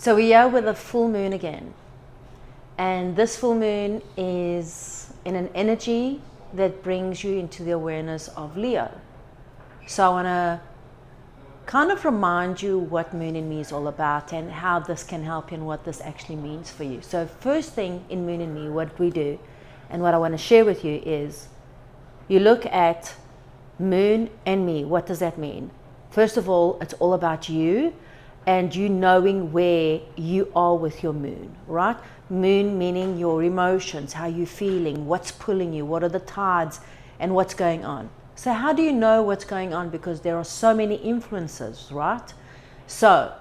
So we are with a full moon again. And this full moon is in an energy that brings you into the awareness of Leo. So I want to kind of remind you what Moon in Me is all about and how this can help you and what this actually means for you. So first thing in Moon in Me, what we do and what I want to share with you is you look at Moon and Me. What does that mean? First of all, it's all about you and you knowing where you are with your moon, right? Moon meaning your emotions, how you're feeling, what's pulling you, what are the tides, and what's going on. So how do you know what's going on? Because there are so many influences, right? So,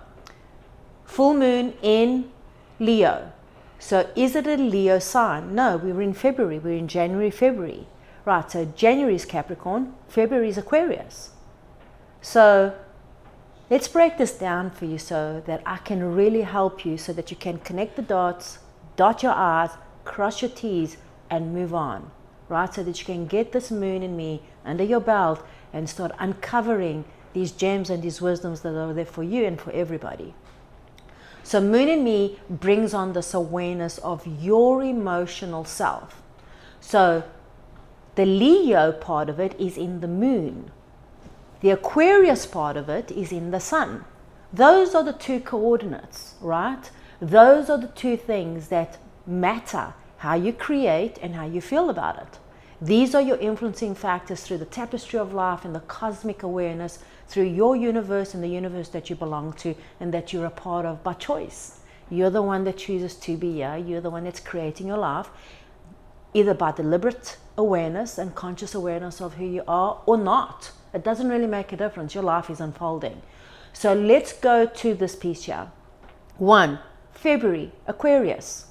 full moon in Leo. So is it a Leo sign? No, we're in February. We're in January, February. Right, so January is Capricorn, February is Aquarius. So let's break this down for you so that I can really help you so that you can connect the dots, dot your I's, cross your T's, and move on, right? So that you can get this Moon in Me under your belt and start uncovering these gems and these wisdoms that are there for you and for everybody. So Moon in Me brings on this awareness of your emotional self. So the Leo part of it is in the moon. The Aquarius part of it is in the sun. Those are the two coordinates, right? Those are the two things that matter, how you create and how you feel about it. These are your influencing factors through the tapestry of life and the cosmic awareness, through your universe and the universe that you belong to and that you're a part of by choice. You're the one that chooses to be here. You're the one that's creating your life, either by deliberate awareness and conscious awareness of who you are or not. It doesn't really make a difference. Your life is unfolding. So let's go to this piece here. 1 February, Aquarius.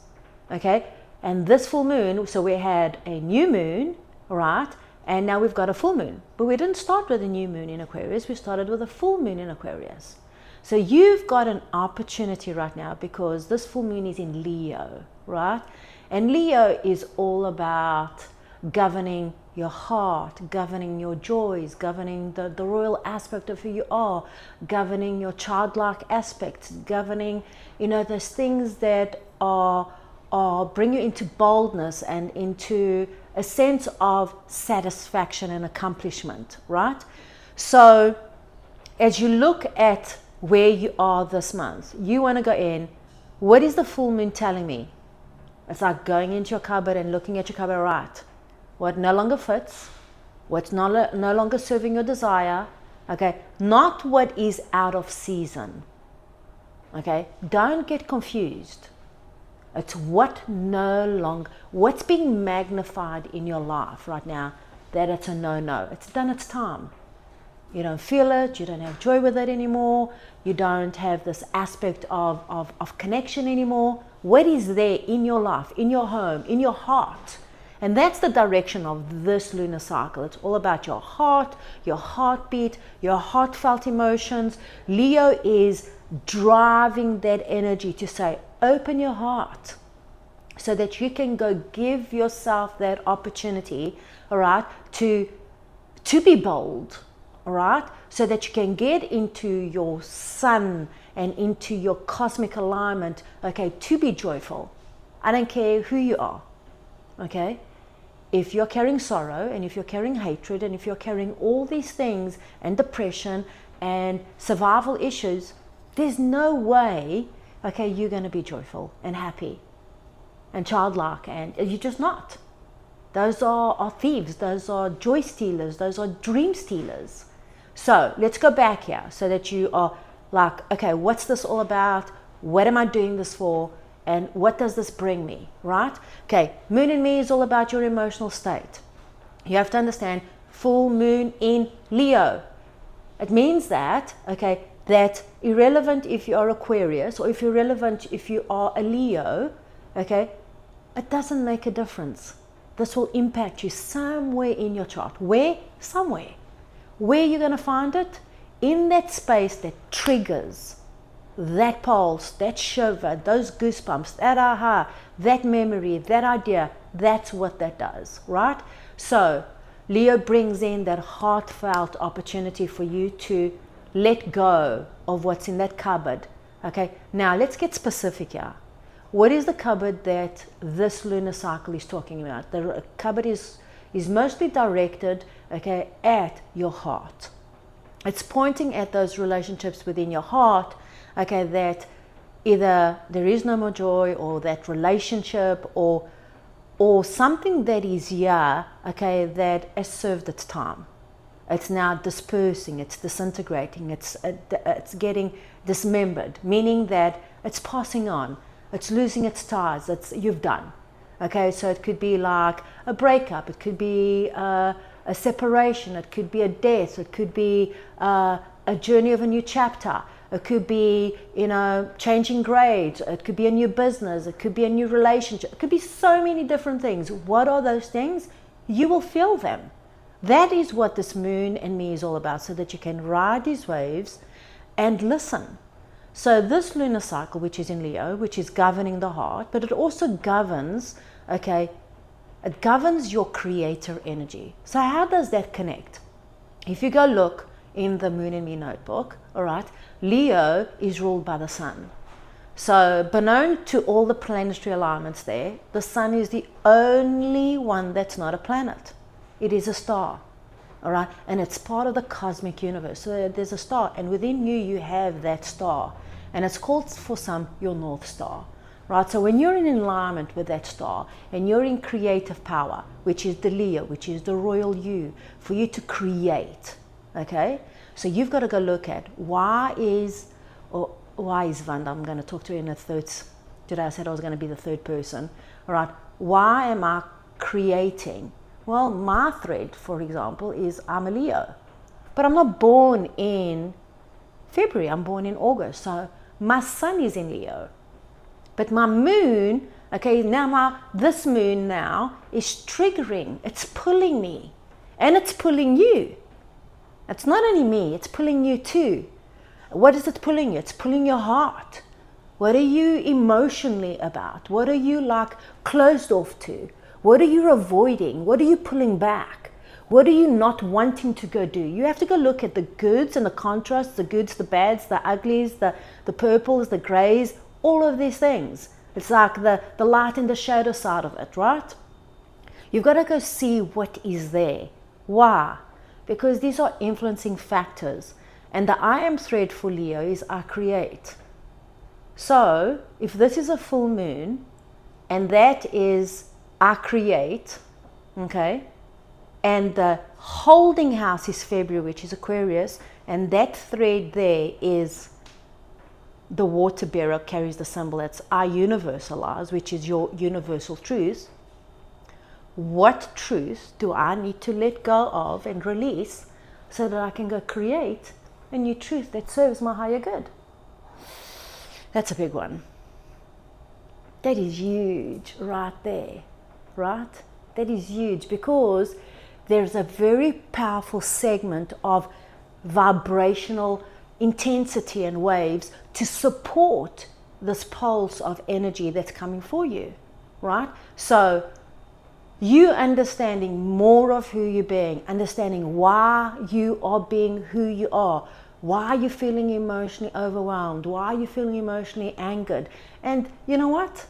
Okay, and this full moon, so we had a new moon, right? And now we've got a full moon. But we didn't start with a new moon in Aquarius. We started with a full moon in Aquarius. So you've got an opportunity right now because this full moon is in Leo, right? And Leo is all about governing your heart, governing your joys, governing the royal aspect of who you are, governing your childlike aspects, governing, those things that are bring you into boldness and into a sense of satisfaction and accomplishment, right? So as you look at where you are this month, you want to go in, what is the full moon telling me? It's like going into your cupboard and looking at your cupboard, right? What no longer fits, what's no longer serving your desire, okay? Not what is out of season, okay? Don't get confused. It's what's being magnified in your life right now, that it's a no-no. It's done its time. You don't feel it, you don't have joy with it anymore, you don't have this aspect of connection anymore. What is there in your life, in your home, in your heart? And that's the direction of this lunar cycle. It's all about your heart, your heartbeat, your heartfelt emotions. Leo is driving that energy to say, open your heart so that you can go give yourself that opportunity, all right, to be bold, all right, so that you can get into your sun and into your cosmic alignment, okay, to be joyful. I don't care who you are, okay? If you're carrying sorrow and if you're carrying hatred and if you're carrying all these things and depression and survival issues, there's no way, okay, you're going to be joyful and happy and childlike, and you're just not. Those are thieves, those are joy stealers, those are dream stealers. So let's go back here so that you are like, okay, what's this all about? What am I doing this for? And what does this bring me, right? Okay, Moon in Me is all about your emotional state. You have to understand, full moon in Leo. It means that, okay, that irrelevant if you are Aquarius or if you're relevant if you are a Leo, okay, it doesn't make a difference. This will impact you somewhere in your chart. Where? Somewhere. Where you're going to find it? In that space that triggers that pulse, that shiver, those goosebumps, that aha, that memory, that idea. That's what that does, right? So Leo brings in that heartfelt opportunity for you to let go of what's in that cupboard, Okay, now let's get specific here. What is the cupboard that this lunar cycle is talking about? The cupboard is mostly directed, okay, at your heart. It's pointing at those relationships within your heart, okay, that either there is no more joy, or that relationship, or something that is here, okay, that has served its time. It's now dispersing, it's disintegrating, it's getting dismembered, meaning that it's passing on, it's losing its ties, you've done. Okay, so it could be like a breakup, it could be a separation, it could be a death, it could be a journey of a new chapter, it could be, changing grades, it could be a new business, it could be a new relationship, it could be so many different things. What are those things? You will feel them. That is what this moon and me is all about, so that you can ride these waves and listen. So this lunar cycle, which is in Leo, which is governing the heart, but it also governs, okay, it governs your creator energy. So how does that connect? If you go look in the Moon and Me notebook, all right, Leo is ruled by the sun. So beknown to all the planetary alignments there, the sun is the only one that's not a planet. It is a star, all right, and it's part of the cosmic universe. So there's a star, and within you have that star, and it's called for some your North Star, right? So when you're in alignment with that star, and you're in creative power, which is the Leo, which is the royal you, for you to create, okay? So you've got to go look at why is Vanda, I'm going to talk to you in a third, today I said I was going to be the third person, all right? Why am I creating? Well, my thread, for example, is I'm a Leo, but I'm not born in February, I'm born in August. So my sun is in Leo, but my moon, okay, now this moon now is triggering, it's pulling me, and it's pulling you. It's not only me, it's pulling you too. What is it pulling you? It's pulling your heart. What are you emotionally about? What are you like closed off to? What are you avoiding? What are you pulling back? What are you not wanting to go do? You have to go look at the goods and the contrasts, the goods, the bads, the uglies, the purples, the grays, all of these things. It's like the light and the shadow side of it, right? You've got to go see what is there. Why? Because these are influencing factors. And the I am thread for Leo is I create. So if this is a full moon, and that is I create, okay, and the holding house is February, which is Aquarius, and that thread there is the water bearer, carries the symbol that's I universalize, which is your universal truth. What truth do I need to let go of and release so that I can go create a new truth that serves my higher good? That's a big one. That is huge right there, right? That is huge, because there's a very powerful segment of vibrational intensity and waves to support this pulse of energy that's coming for you, right? So you understanding more of who you're being, understanding why you are being who you are, why you're feeling emotionally overwhelmed, why you're feeling emotionally angered. And you know what?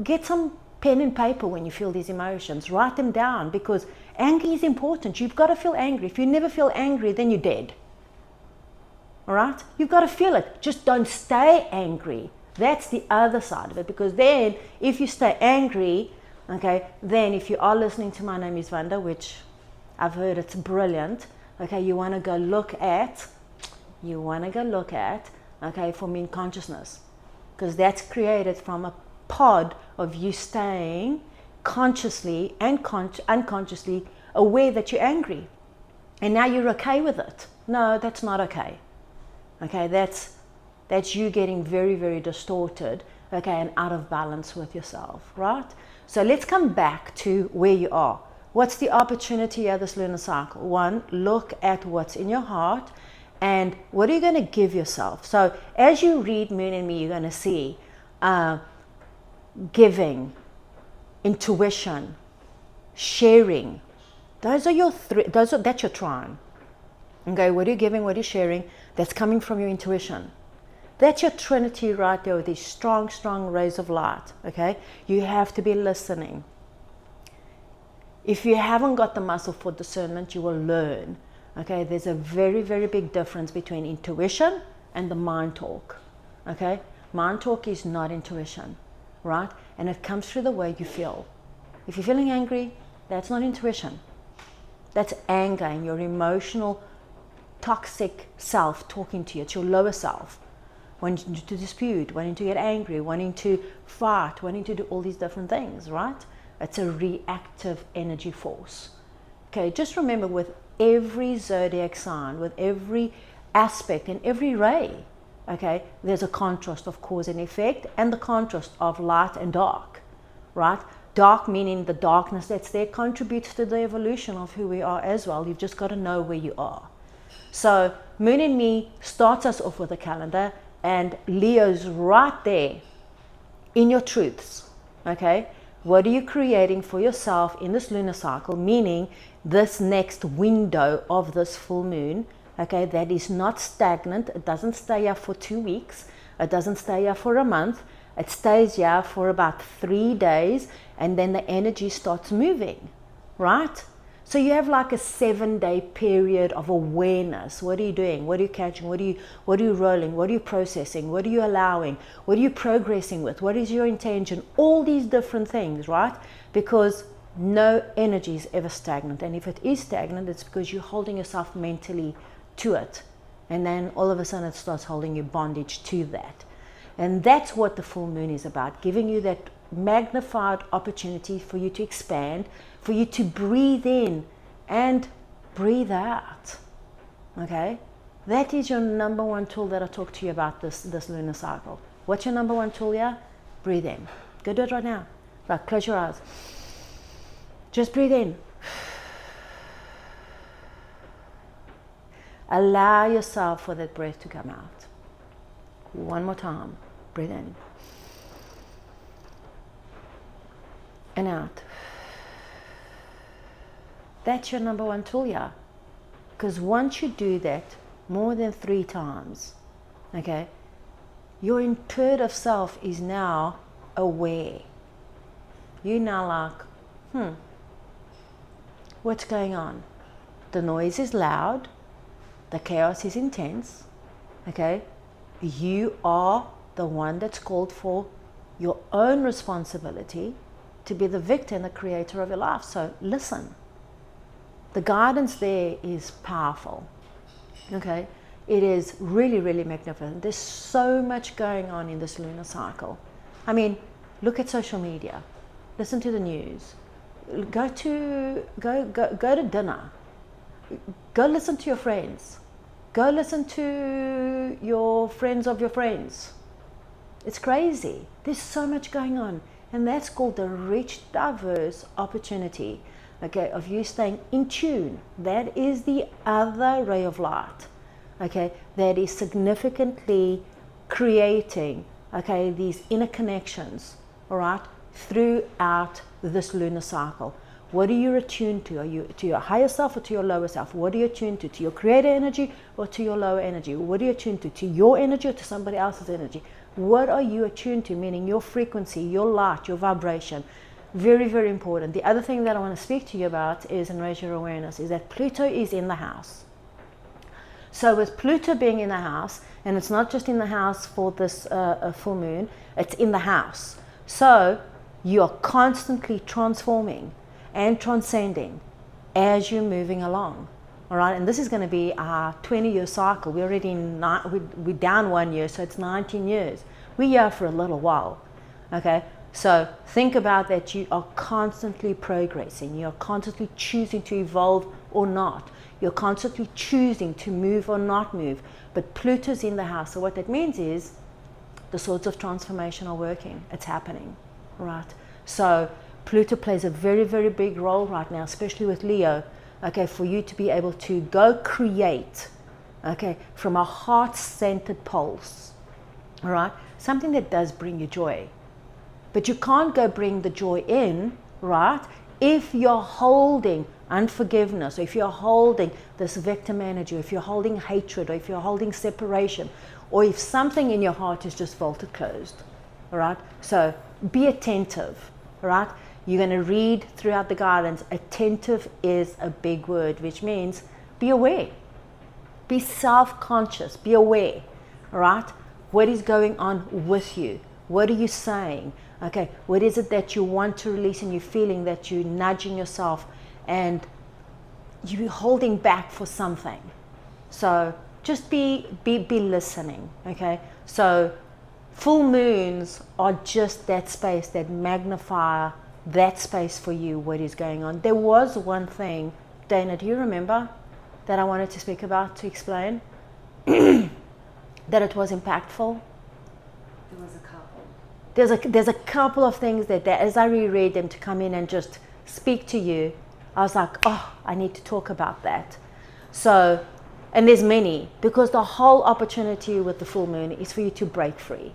Get some pen and paper when you feel these emotions. Write them down, because anger is important. You've got to feel angry. If you never feel angry, then you're dead. All right? You've got to feel it. Just don't stay angry. That's the other side of it, because then if you stay angry, okay, then if you are listening to My Name is Vanda, which I've heard it's brilliant, okay, you want to go look at, okay, for mean consciousness, because that's created from a pod of you staying consciously and unconsciously aware that you're angry, and now you're okay with it. No, that's not okay. Okay, that's you getting very, very distorted, okay, and out of balance with yourself, right? So let's come back to where you are. What's the opportunity of this lunar cycle? One, look at what's in your heart, and what are you going to give yourself? So as you read Moon and Me, you're going to see giving, intuition, sharing. Those are your that's your trine. Okay, what are you giving, what are you sharing? That's coming from your intuition. That's your trinity right there with these strong, strong rays of light, okay? You have to be listening. If you haven't got the muscle for discernment, you will learn, okay? There's a very, very big difference between intuition and the mind talk, okay? Mind talk is not intuition, right? And it comes through the way you feel. If you're feeling angry, that's not intuition. That's anger and your emotional, toxic self talking to you. It's your lower self. Wanting to dispute, wanting to get angry, wanting to fight, wanting to do all these different things, right? It's a reactive energy force. Okay, just remember with every zodiac sign, with every aspect and every ray, okay, there's a contrast of cause and effect, and the contrast of light and dark, right? Dark meaning the darkness that's there contributes to the evolution of who we are as well. You've just got to know where you are. So Moon in Me starts us off with a calendar, and Leo's right there in your truths, okay? What are you creating for yourself in this lunar cycle, meaning this next window of this full moon, okay, that is not stagnant. It doesn't stay here for 2 weeks. It doesn't stay here for a month. It stays here for about 3 days, and then the energy starts moving, right? So you have like a 7-day period of awareness. What are you doing? What are you catching? What are you rolling? What are you processing? What are you allowing? What are you progressing with? What is your intention? All these different things, right? Because no energy is ever stagnant. And if it is stagnant, it's because you're holding yourself mentally to it. And then all of a sudden it starts holding you bondage to that. And that's what the full moon is about, giving you that magnified opportunity for you to expand, for you to breathe in and breathe out, okay? That is your number one tool that I talk to you about this lunar cycle. What's your number one tool here? Breathe in. Go do it right now. Like, close your eyes. Just breathe in. Allow yourself for that breath to come out. One more time. Breathe in. And out. That's your number one tool, yeah. Because once you do that more than 3 times, okay, your intuitive self is now aware. You're now like, what's going on? The noise is loud. The chaos is intense, okay? You are the one that's called for your own responsibility to be the victor and the creator of your life. So listen. The guidance there is powerful, okay? It is really, really magnificent. There's so much going on in this lunar cycle. I mean, look at social media. Listen to the news. Go to dinner. Go listen to your friends. Go listen to your friends of your friends. It's crazy. There's so much going on. And that's called the rich, diverse opportunity, okay, of you staying in tune. That is the other ray of light, okay, that is significantly creating, okay, these inner connections, all right, throughout this lunar cycle. What are you attuned to? Are you to your higher self or to your lower self? What are you attuned to your creator energy or to your lower energy? What are you attuned to your energy or to somebody else's energy? What are you attuned to? Meaning your frequency, your light, your vibration. Very, very important. The other thing that I want to speak to you about is, and raise your awareness, is that Pluto is in the house. So with Pluto being in the house, and it's not just in the house for this full moon, it's in the house. So you are constantly transforming and transcending as you're moving along. All right, and this is going to be our 20-year cycle. We're already we're down 1 year, so it's 19 years. We're here for a little while, okay? So think about that. You are constantly progressing. You're constantly choosing to evolve or not. You're constantly choosing to move or not move. But Pluto's in the house. So what that means is the sorts of transformation are working. It's happening, right? So Pluto plays a very, very big role right now, especially with Leo, okay, for you to be able to go create, okay, from a heart-centered pulse, all right? Something that does bring you joy. But you can't go bring the joy in, right, if you're holding unforgiveness, or if you're holding this victim energy, or if you're holding hatred, or if you're holding separation, or if something in your heart is just vaulted closed. All right, so be attentive. All right, you're going to read throughout the guidance. Attentive is a big word, which means be aware, be self-conscious, be aware. All right, what is going on with you? What are you saying? Okay, what is it that you want to release and you're feeling that you're nudging yourself and you're holding back for something? So just be listening. Okay, so full moons are just that space that magnify that space for you, what is going on. There was one thing, Dana, do you remember, that I wanted to speak about, to explain that it was impactful? There was a couple. There's a couple of things that as I reread them to come in and just speak to you, I was like, oh, I need to talk about that. So, and there's many, because the whole opportunity with the full moon is for you to break free,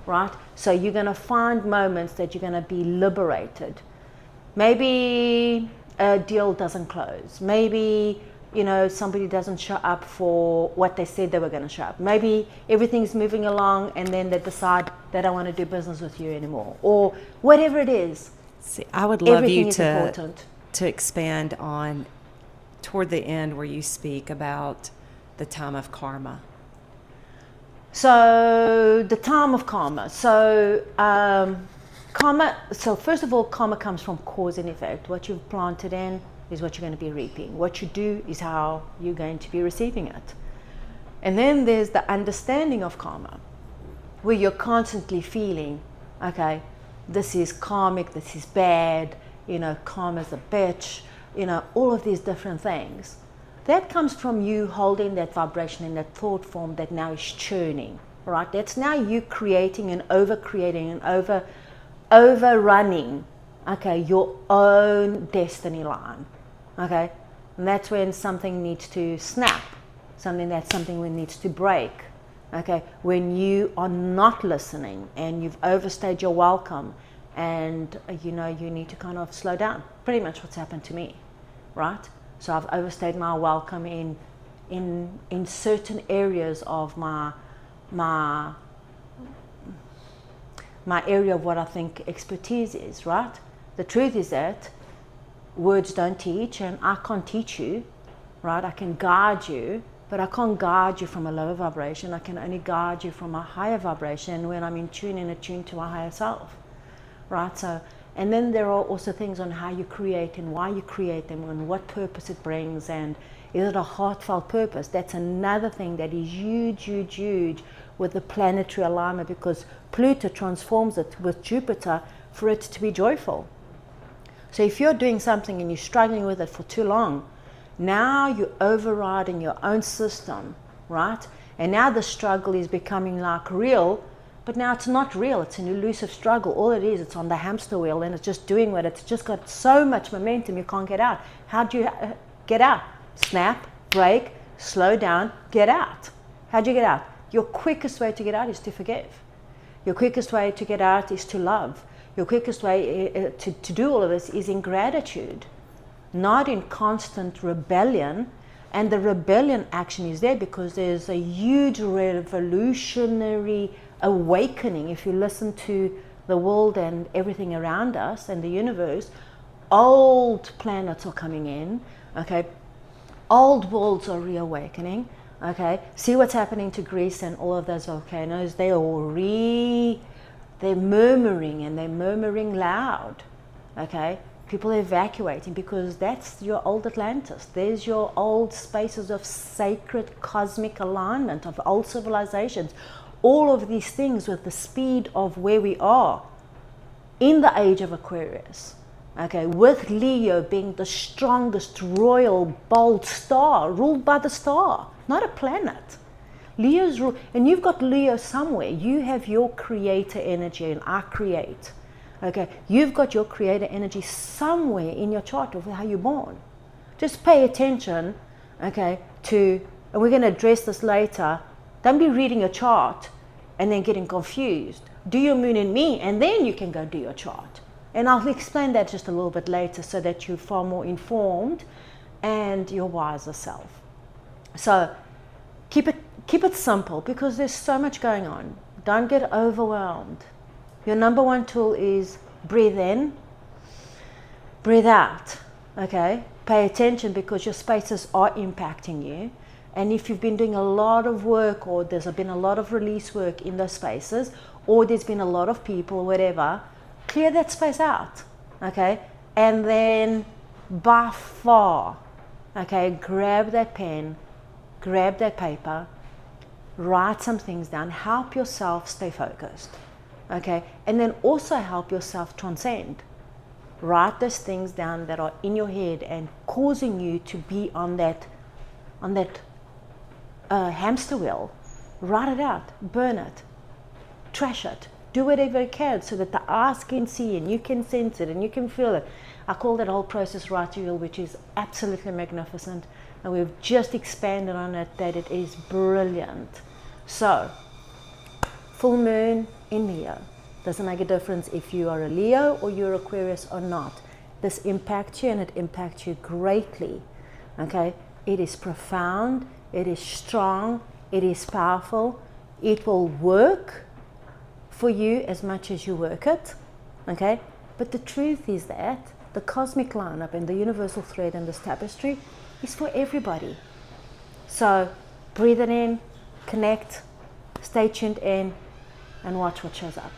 right? So you're going to find moments that you're going to be liberated. Maybe a deal doesn't close. Maybe, you know, somebody doesn't show up for what they said they were going to show up. Maybe everything's moving along and then they decide they don't want to do business with you anymore, or whatever it is. See, I would love Everything you is important. to expand on toward the end where you speak about the time of karma. So the time of karma. So karma. So first of all, karma comes from cause and effect. What you've planted in is what you're going to be reaping. What you do is how you're going to be receiving it. And then there's the understanding of karma, where you're constantly feeling, okay, this is karmic, this is bad, you know, karma's a bitch, you know, all of these different things. That comes from you holding that vibration in that thought form that now is churning, right? That's now you creating and over-creating and overrunning, okay, your own destiny line, okay? And that's when something needs to snap, something needs to break, okay? When you are not listening and you've overstayed your welcome and, you know, you need to kind of slow down. Pretty much what's happened to me, right? So I've overstayed my welcome in certain areas of my area of what I think expertise is, right? The truth is that words don't teach, and I can't teach you, right? I can guide you, but I can't guide you from a lower vibration. I can only guide you from a higher vibration when I'm in tune and attuned to my higher self, right? So, and then there are also things on how you create and why you create them and what purpose it brings, and is it a heartfelt purpose? That's another thing that is huge, huge, huge with the planetary alignment, because Pluto transforms it with Jupiter for it to be joyful. So if you're doing something and you're struggling with it for too long, now you're overriding your own system, right? And now the struggle is becoming like real, but now it's not real. It's an elusive struggle. All it is, it's on the hamster wheel and it's just doing what it's just got so much momentum you can't get out. How do you get out? Snap, break, slow down, get out. How do you get out? Your quickest way to get out is to forgive. Your quickest way to get out is to love. Your quickest way to do all of this is in gratitude, not in constant rebellion. And the rebellion action is there because there's a huge revolutionary awakening. If you listen to the world and everything around us and the universe, old planets are coming in, okay? Old worlds are reawakening, okay? See what's happening to Greece and all of those volcanoes. They're murmuring, and they're murmuring loud, okay? People are evacuating because that's your old Atlantis. There's your old spaces of sacred cosmic alignment, of old civilizations. All of these things with the speed of where we are in the age of Aquarius, okay, with Leo being the strongest, royal, bold star, ruled by the star, not a planet. Leo's rule, and you've got Leo somewhere. You have your creator energy, and I create. Okay, you've got your creator energy somewhere in your chart of how you're born. Just pay attention, okay, and we're going to address this later. Don't be reading your chart and then getting confused. Do your moon in me, and then you can go do your chart. And I'll explain that just a little bit later so that you're far more informed and your wiser self. So keep keep it simple because there's so much going on. Don't get overwhelmed. Your number one tool is breathe in, breathe out. Okay? Pay attention because your spaces are impacting you. And if you've been doing a lot of work, or there's been a lot of release work in those spaces, or there's been a lot of people, whatever, clear that space out. Okay? And then by far, okay, grab that pen, grab that paper, write some things down, help yourself stay focused. Okay? And then also help yourself transcend. Write those things down that are in your head and causing you to be on that hamster wheel. Write it out, burn it, trash it, do whatever you can so that the eyes can see and you can sense it and you can feel it. I call that whole process right to wheel, which is absolutely magnificent, and we've just expanded on it, that it is brilliant. So, full moon in Leo. Doesn't make a difference if you are a Leo or you're Aquarius or not. This impacts you, and it impacts you greatly. Okay? It is profound, it is strong, it is powerful. It will work for you as much as you work it. Okay? But the truth is that the cosmic lineup and the universal thread and this tapestry is for everybody. So breathe it in, connect, stay tuned in, and watch what shows up.